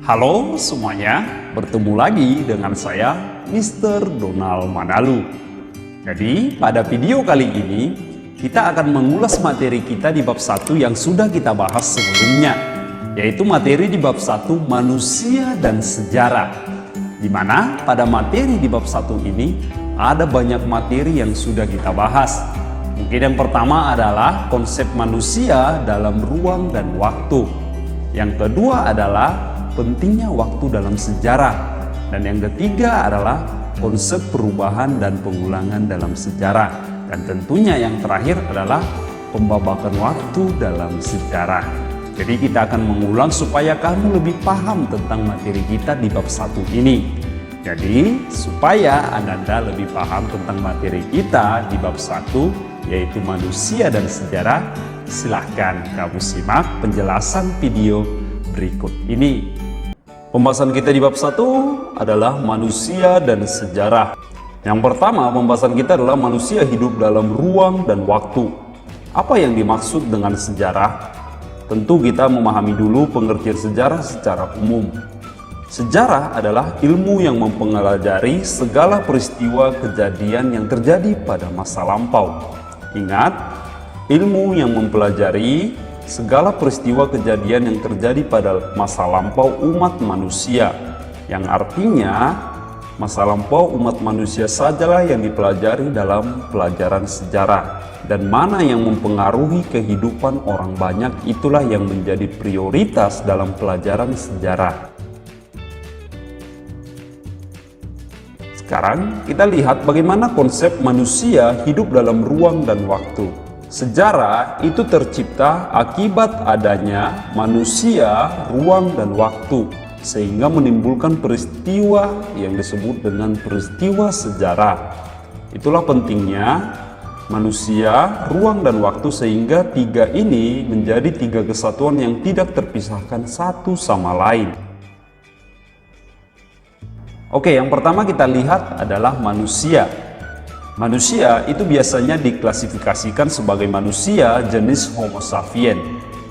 Halo semuanya, bertemu lagi dengan saya Mr. Donald Manalu. Jadi pada video kali ini kita akan mengulas materi kita di bab 1 yang sudah kita bahas sebelumnya, yaitu materi di bab 1 manusia dan sejarah. Di mana pada materi di bab 1 ini ada banyak materi yang sudah kita bahas. Mungkin yang pertama adalah konsep manusia dalam ruang dan waktu. Yang kedua adalah pentingnya waktu dalam sejarah, dan yang ketiga adalah konsep perubahan dan pengulangan dalam sejarah, dan tentunya yang terakhir adalah pembabakan waktu dalam sejarah. Jadi kita akan mengulang supaya kamu lebih paham tentang materi kita di bab 1 ini. Jadi supaya Anda lebih paham tentang materi kita di bab 1 yaitu manusia dan sejarah, silahkan kamu simak penjelasan video berikut ini. Pembahasan kita di bab 1 adalah manusia dan sejarah. Yang pertama, pembahasan kita adalah manusia hidup dalam ruang dan waktu. Apa yang dimaksud dengan sejarah? Tentu kita memahami dulu pengertian sejarah secara umum. Sejarah adalah ilmu yang mempelajari segala peristiwa kejadian yang terjadi pada masa lampau. Ingat, ilmu yang mempelajari segala peristiwa kejadian yang terjadi pada masa lampau umat manusia, yang artinya masa lampau umat manusia sajalah yang dipelajari dalam pelajaran sejarah, dan mana yang mempengaruhi kehidupan orang banyak itulah yang menjadi prioritas dalam pelajaran sejarah. Sekarang kita lihat bagaimana konsep manusia hidup dalam ruang dan waktu. Sejarah itu tercipta akibat adanya manusia, ruang, dan waktu, sehingga menimbulkan peristiwa yang disebut dengan peristiwa sejarah. Itulah pentingnya manusia, ruang, dan waktu, sehingga tiga ini menjadi tiga kesatuan yang tidak terpisahkan satu sama lain. Oke, yang pertama kita lihat adalah manusia. Manusia itu biasanya diklasifikasikan sebagai manusia jenis Homo sapiens.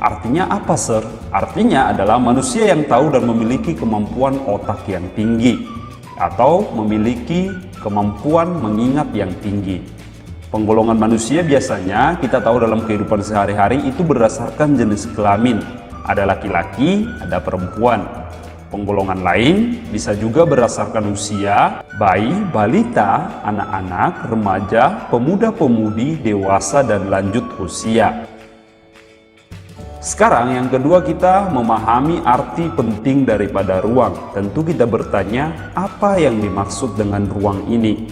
Artinya apa, Sir? Artinya adalah manusia yang tahu dan memiliki kemampuan otak yang tinggi, atau memiliki kemampuan mengingat yang tinggi. Penggolongan manusia biasanya kita tahu dalam kehidupan sehari-hari itu berdasarkan jenis kelamin. Ada laki-laki, ada perempuan. Penggolongan lain bisa juga berdasarkan usia, bayi, balita, anak-anak, remaja, pemuda-pemudi, dewasa, dan lanjut usia. Sekarang yang kedua, kita memahami arti penting daripada ruang. Tentu kita bertanya, apa yang dimaksud dengan ruang ini?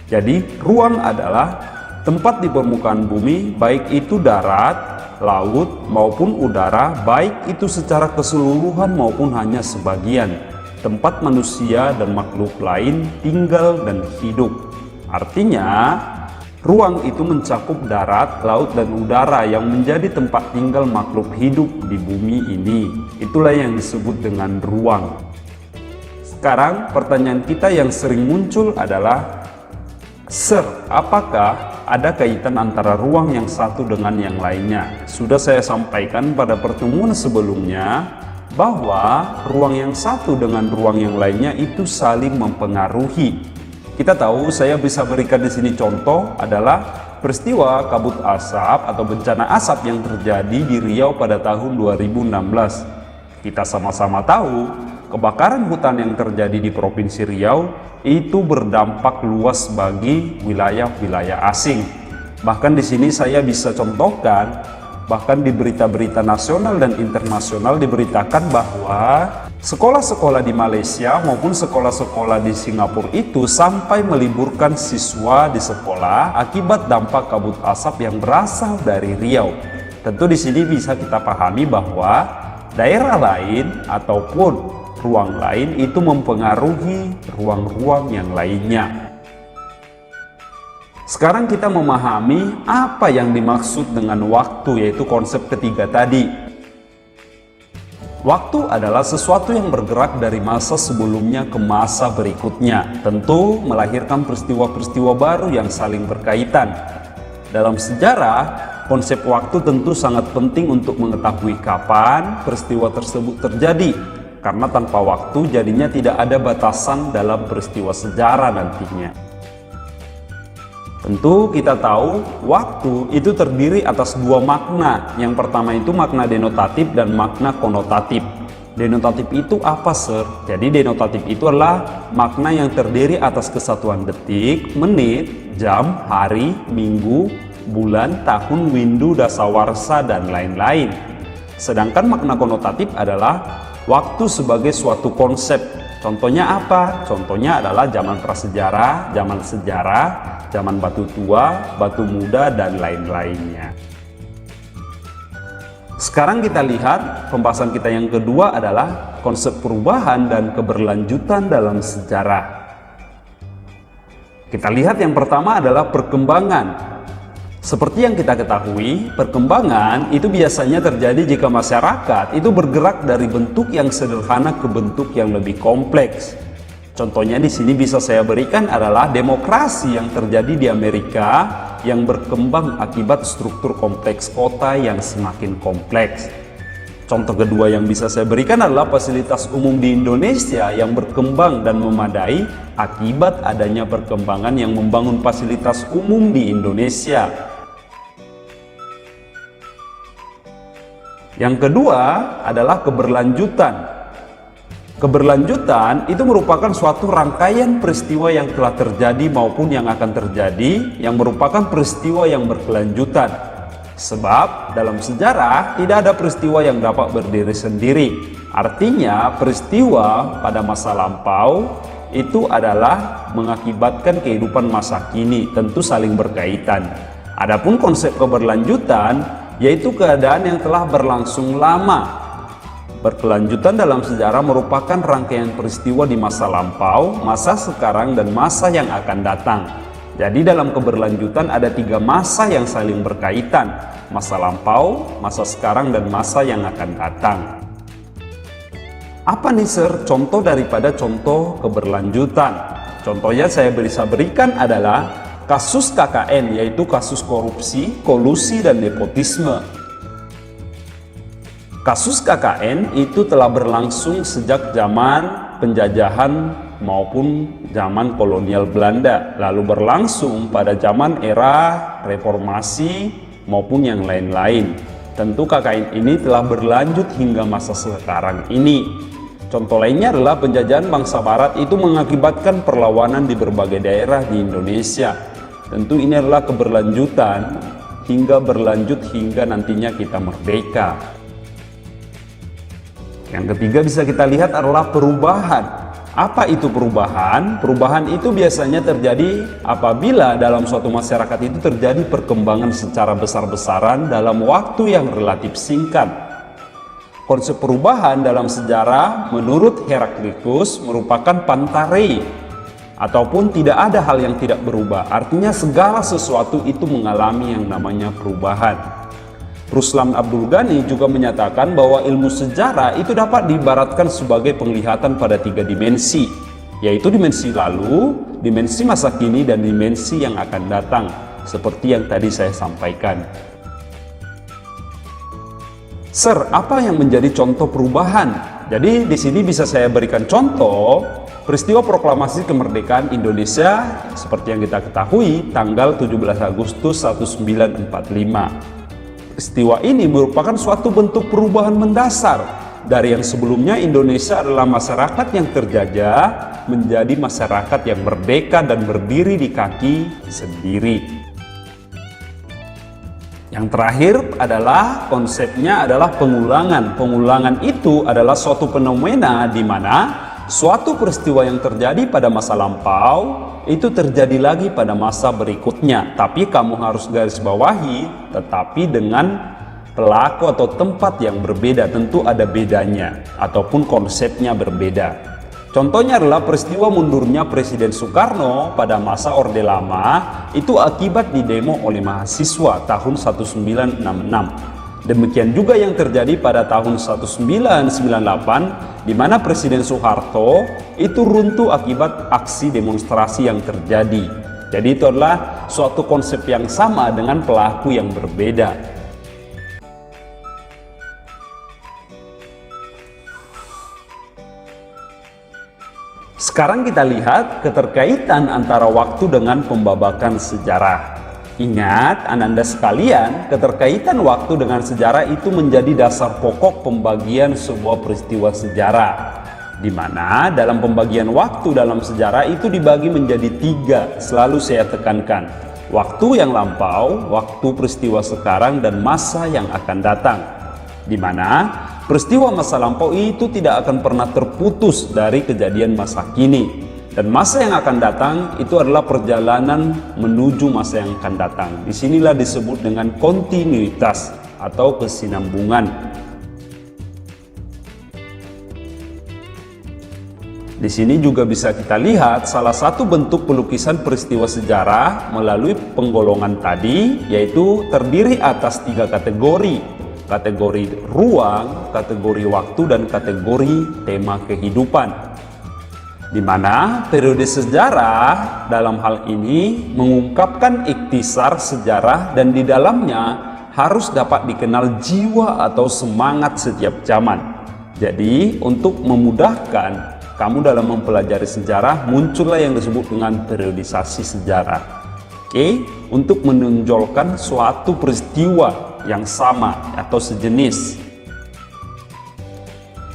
Jadi, ruang adalah tempat di permukaan bumi, baik itu darat, laut, maupun udara, baik itu secara keseluruhan maupun hanya sebagian, tempat manusia dan makhluk lain tinggal dan hidup. Artinya, ruang itu mencakup darat, laut, dan udara yang menjadi tempat tinggal makhluk hidup di bumi ini. Itulah yang disebut dengan ruang. Sekarang, pertanyaan kita yang sering muncul adalah, Sir, apakah ada kaitan antara ruang yang satu dengan yang lainnya? Sudah saya sampaikan pada pertemuan sebelumnya bahwa ruang yang satu dengan ruang yang lainnya itu saling mempengaruhi. Kita tahu, saya bisa berikan di sini contoh adalah peristiwa kabut asap atau bencana asap yang terjadi di Riau pada tahun 2016. Kita sama-sama tahu kebakaran hutan yang terjadi di Provinsi Riau itu berdampak luas bagi wilayah-wilayah asing. Bahkan di sini saya bisa contohkan, bahkan di berita-berita nasional dan internasional diberitakan bahwa sekolah-sekolah di Malaysia maupun sekolah-sekolah di Singapura itu sampai meliburkan siswa di sekolah akibat dampak kabut asap yang berasal dari Riau. Tentu di sini bisa kita pahami bahwa daerah lain ataupun ruang lain itu mempengaruhi ruang-ruang yang lainnya. Sekarang kita memahami apa yang dimaksud dengan waktu, yaitu konsep ketiga tadi. Waktu adalah sesuatu yang bergerak dari masa sebelumnya ke masa berikutnya, tentu melahirkan peristiwa-peristiwa baru yang saling berkaitan. Dalam sejarah, konsep waktu tentu sangat penting untuk mengetahui kapan peristiwa tersebut terjadi. karena tanpa waktu jadinya tidak ada batasan dalam peristiwa sejarah nantinya. Tentu kita tahu waktu itu terdiri atas dua makna. Yang pertama itu makna denotatif dan makna konotatif. Denotatif itu apa, Sir? Jadi denotatif itu adalah makna yang terdiri atas kesatuan detik, menit, jam, hari, minggu, bulan, tahun, windu, dasawarsa, dan lain-lain. Sedangkan makna konotatif adalah waktu sebagai suatu konsep. Contohnya apa? Contohnya adalah zaman prasejarah, zaman sejarah, zaman batu tua, batu muda, dan lain-lainnya. Sekarang kita lihat pembahasan kita yang kedua adalah konsep perubahan dan keberlanjutan dalam sejarah. Kita lihat yang pertama adalah perkembangan. Seperti yang kita ketahui, perkembangan itu biasanya terjadi jika masyarakat itu bergerak dari bentuk yang sederhana ke bentuk yang lebih kompleks. Contohnya di sini bisa saya berikan adalah demokrasi yang terjadi di Amerika yang berkembang akibat struktur kompleks kota yang semakin kompleks. Contoh kedua yang bisa saya berikan adalah fasilitas umum di Indonesia yang berkembang dan memadai akibat adanya perkembangan yang membangun fasilitas umum di Indonesia. Yang kedua adalah keberlanjutan. Keberlanjutan itu merupakan suatu rangkaian peristiwa yang telah terjadi maupun yang akan terjadi yang merupakan peristiwa yang berkelanjutan. Sebab dalam sejarah tidak ada peristiwa yang dapat berdiri sendiri. Artinya peristiwa pada masa lampau itu adalah mengakibatkan kehidupan masa kini, tentu saling berkaitan. Adapun konsep keberlanjutan yaitu keadaan yang telah berlangsung lama. Berkelanjutan dalam sejarah merupakan rangkaian peristiwa di masa lampau, masa sekarang, dan masa yang akan datang. Jadi dalam keberlanjutan ada 3 masa yang saling berkaitan: masa lampau, masa sekarang, dan masa yang akan datang. Apa nih, Sir, contoh daripada contoh keberlanjutan? Contohnya saya bisa berikan adalah kasus KKN, yaitu kasus korupsi, kolusi, dan nepotisme. Kasus KKN itu telah berlangsung sejak zaman penjajahan maupun zaman kolonial Belanda, lalu berlangsung pada zaman era reformasi maupun yang lain-lain. Tentu KKN ini telah berlanjut hingga masa sekarang ini. Contoh lainnya adalah penjajahan bangsa Barat itu mengakibatkan perlawanan di berbagai daerah di Indonesia. Tentu ini adalah keberlanjutan hingga berlanjut hingga nantinya kita merdeka. Yang ketiga bisa kita lihat adalah perubahan. Apa itu perubahan? Perubahan itu biasanya terjadi apabila dalam suatu masyarakat itu terjadi perkembangan secara besar-besaran dalam waktu yang relatif singkat. Konsep perubahan dalam sejarah menurut Heraklitus merupakan pantare, ataupun tidak ada hal yang tidak berubah. Artinya segala sesuatu itu mengalami yang namanya perubahan. Ruslan Abdul Ghani juga menyatakan bahwa ilmu sejarah itu dapat diibaratkan sebagai penglihatan pada 3 dimensi, yaitu dimensi lalu, dimensi masa kini, dan dimensi yang akan datang, seperti yang tadi saya sampaikan. Sir, apa yang menjadi contoh perubahan? Jadi di sini bisa saya berikan contoh peristiwa proklamasi kemerdekaan Indonesia seperti yang kita ketahui tanggal 17 Agustus 1945. Peristiwa ini merupakan suatu bentuk perubahan mendasar dari yang sebelumnya Indonesia adalah masyarakat yang terjajah menjadi masyarakat yang merdeka dan berdiri di kaki sendiri. Yang terakhir adalah konsepnya adalah pengulangan. Pengulangan itu adalah suatu fenomena di mana suatu peristiwa yang terjadi pada masa lampau itu terjadi lagi pada masa berikutnya. Tapi kamu harus garis bawahi, tetapi dengan pelaku atau tempat yang berbeda. Tentu ada bedanya ataupun konsepnya berbeda. Contohnya adalah peristiwa mundurnya Presiden Soekarno pada masa Orde Lama itu akibat didemo oleh mahasiswa tahun 1966. Demikian juga yang terjadi pada tahun 1998 di mana Presiden Soeharto itu runtuh akibat aksi demonstrasi yang terjadi. Jadi itu adalah suatu konsep yang sama dengan pelaku yang berbeda. Sekarang kita lihat keterkaitan antara waktu dengan pembabakan sejarah. Ingat, Anda sekalian, keterkaitan waktu dengan sejarah itu menjadi dasar pokok pembagian sebuah peristiwa sejarah, di mana dalam pembagian waktu dalam sejarah itu dibagi menjadi 3, selalu saya tekankan. Waktu yang lampau, waktu peristiwa sekarang, dan masa yang akan datang. Di mana peristiwa masa lampau itu tidak akan pernah terputus dari kejadian masa kini. Dan masa yang akan datang itu adalah perjalanan menuju masa yang akan datang. Disinilah disebut dengan kontinuitas atau kesinambungan. Di sini juga bisa kita lihat salah satu bentuk pelukisan peristiwa sejarah melalui penggolongan tadi, yaitu terdiri atas 3 kategori. Kategori ruang, kategori waktu, dan kategori tema kehidupan. Di mana periode sejarah dalam hal ini mengungkapkan iktisar sejarah dan di dalamnya harus dapat dikenal jiwa atau semangat setiap zaman. Jadi untuk memudahkan kamu dalam mempelajari sejarah, muncullah yang disebut dengan periodisasi sejarah. Oke, untuk menonjolkan suatu peristiwa yang sama atau sejenis.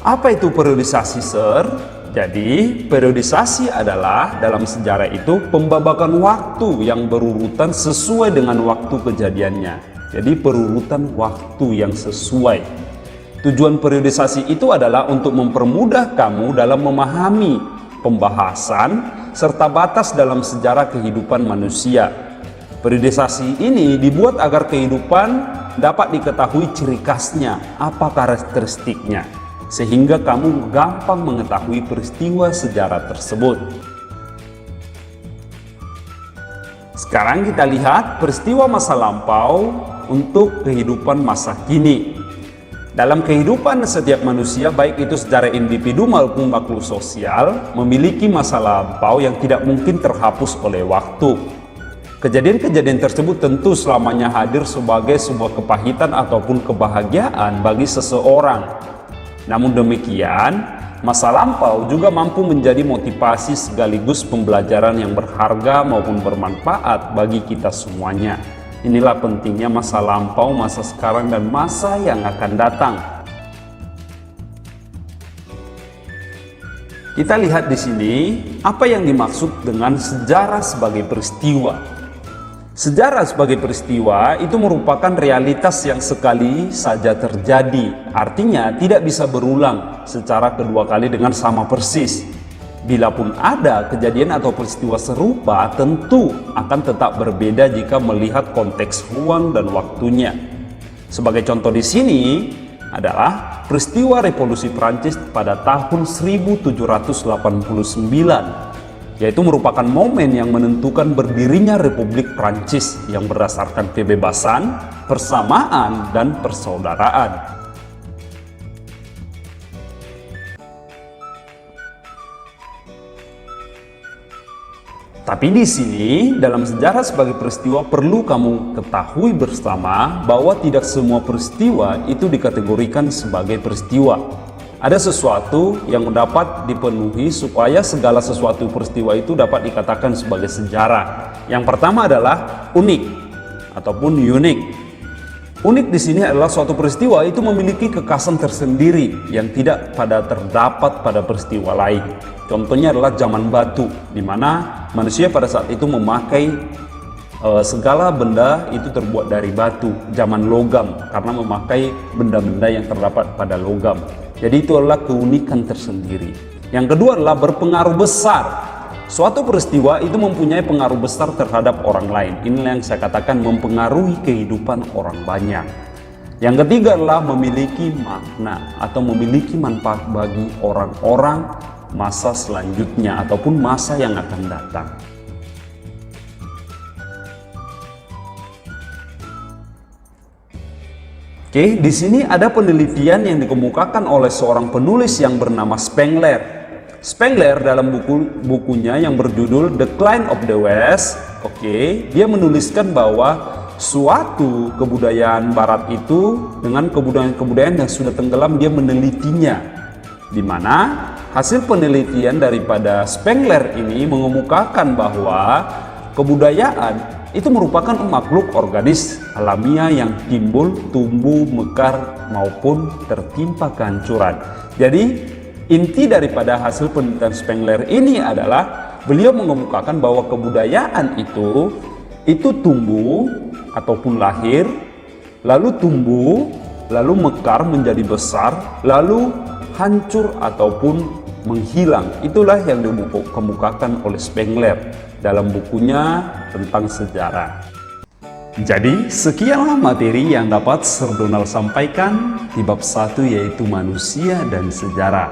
Apa itu periodisasi, Sir? Jadi, periodisasi adalah dalam sejarah itu pembabakan waktu yang berurutan sesuai dengan waktu kejadiannya. Jadi, perurutan waktu yang sesuai. Tujuan periodisasi itu adalah untuk mempermudah kamu dalam memahami pembahasan serta batas dalam sejarah kehidupan manusia. Periodisasi ini dibuat agar kehidupan dapat diketahui ciri khasnya, apa karakteristiknya, sehingga kamu gampang mengetahui peristiwa sejarah tersebut. Sekarang kita lihat peristiwa masa lampau untuk kehidupan masa kini. Dalam kehidupan setiap manusia, baik itu secara individu maupun makhluk sosial, memiliki masa lampau yang tidak mungkin terhapus oleh waktu. Kejadian-kejadian tersebut tentu selamanya hadir sebagai sebuah kepahitan ataupun kebahagiaan bagi seseorang. Namun demikian, masa lampau juga mampu menjadi motivasi sekaligus pembelajaran yang berharga maupun bermanfaat bagi kita semuanya. Inilah pentingnya masa lampau, masa sekarang, dan masa yang akan datang. Kita lihat di sini apa yang dimaksud dengan sejarah sebagai peristiwa. Sejarah sebagai peristiwa itu merupakan realitas yang sekali saja terjadi. Artinya tidak bisa berulang secara kedua kali dengan sama persis. Bila pun ada kejadian atau peristiwa serupa, tentu akan tetap berbeda jika melihat konteks ruang dan waktunya. Sebagai contoh di sini adalah peristiwa Revolusi Prancis pada tahun 1789. Yaitu merupakan momen yang menentukan berdirinya Republik Prancis yang berdasarkan kebebasan, persamaan, dan persaudaraan. Tapi di sini dalam sejarah sebagai peristiwa perlu kamu ketahui bersama bahwa tidak semua peristiwa itu dikategorikan sebagai peristiwa. Ada sesuatu yang dapat dipenuhi supaya segala sesuatu peristiwa itu dapat dikatakan sebagai sejarah. Yang pertama adalah unik ataupun unik. Unik di sini adalah suatu peristiwa itu memiliki kekhasan tersendiri yang tidak terdapat pada peristiwa lain. Contohnya adalah zaman batu, di mana manusia pada saat itu memakai segala benda itu terbuat dari batu. Zaman logam, karena memakai benda-benda yang terdapat pada logam. Jadi itu adalah keunikan tersendiri. Yang kedua adalah berpengaruh besar. Suatu peristiwa itu mempunyai pengaruh besar terhadap orang lain. Inilah yang saya katakan mempengaruhi kehidupan orang banyak. Yang ketiga adalah memiliki makna atau memiliki manfaat bagi orang-orang masa selanjutnya ataupun masa yang akan datang. Oke, di sini ada penelitian yang dikemukakan oleh seorang penulis yang bernama Spengler. Spengler dalam bukunya yang berjudul Decline of the West, dia menuliskan bahwa suatu kebudayaan barat itu dengan kebudayaan-kebudayaan yang sudah tenggelam, dia menelitinya, di mana hasil penelitian daripada Spengler ini mengemukakan bahwa kebudayaan itu merupakan makhluk organis alamiah yang timbul, tumbuh, mekar maupun tertimpa kehancuran. Jadi inti daripada hasil penelitian Spengler ini adalah beliau mengemukakan bahwa kebudayaan itu tumbuh ataupun lahir, lalu tumbuh, lalu mekar menjadi besar, lalu hancur ataupun menghilang. Itulah yang dikemukakan oleh Spengler dalam bukunya tentang sejarah. Jadi sekianlah materi yang dapat Sir Donald sampaikan di bab 1, yaitu manusia dan sejarah.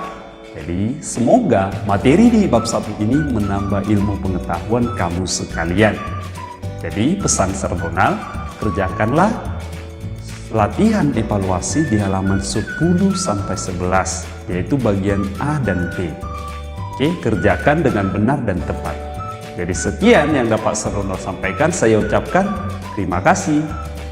Jadi semoga materi di bab 1 ini menambah ilmu pengetahuan kamu sekalian. Jadi pesan Sir Donald, kerjakanlah latihan evaluasi di halaman 10-11, yaitu bagian A dan B. Oke, kerjakan dengan benar dan tepat. Jadi sekian yang dapat Sir Donald sampaikan, saya ucapkan terima kasih.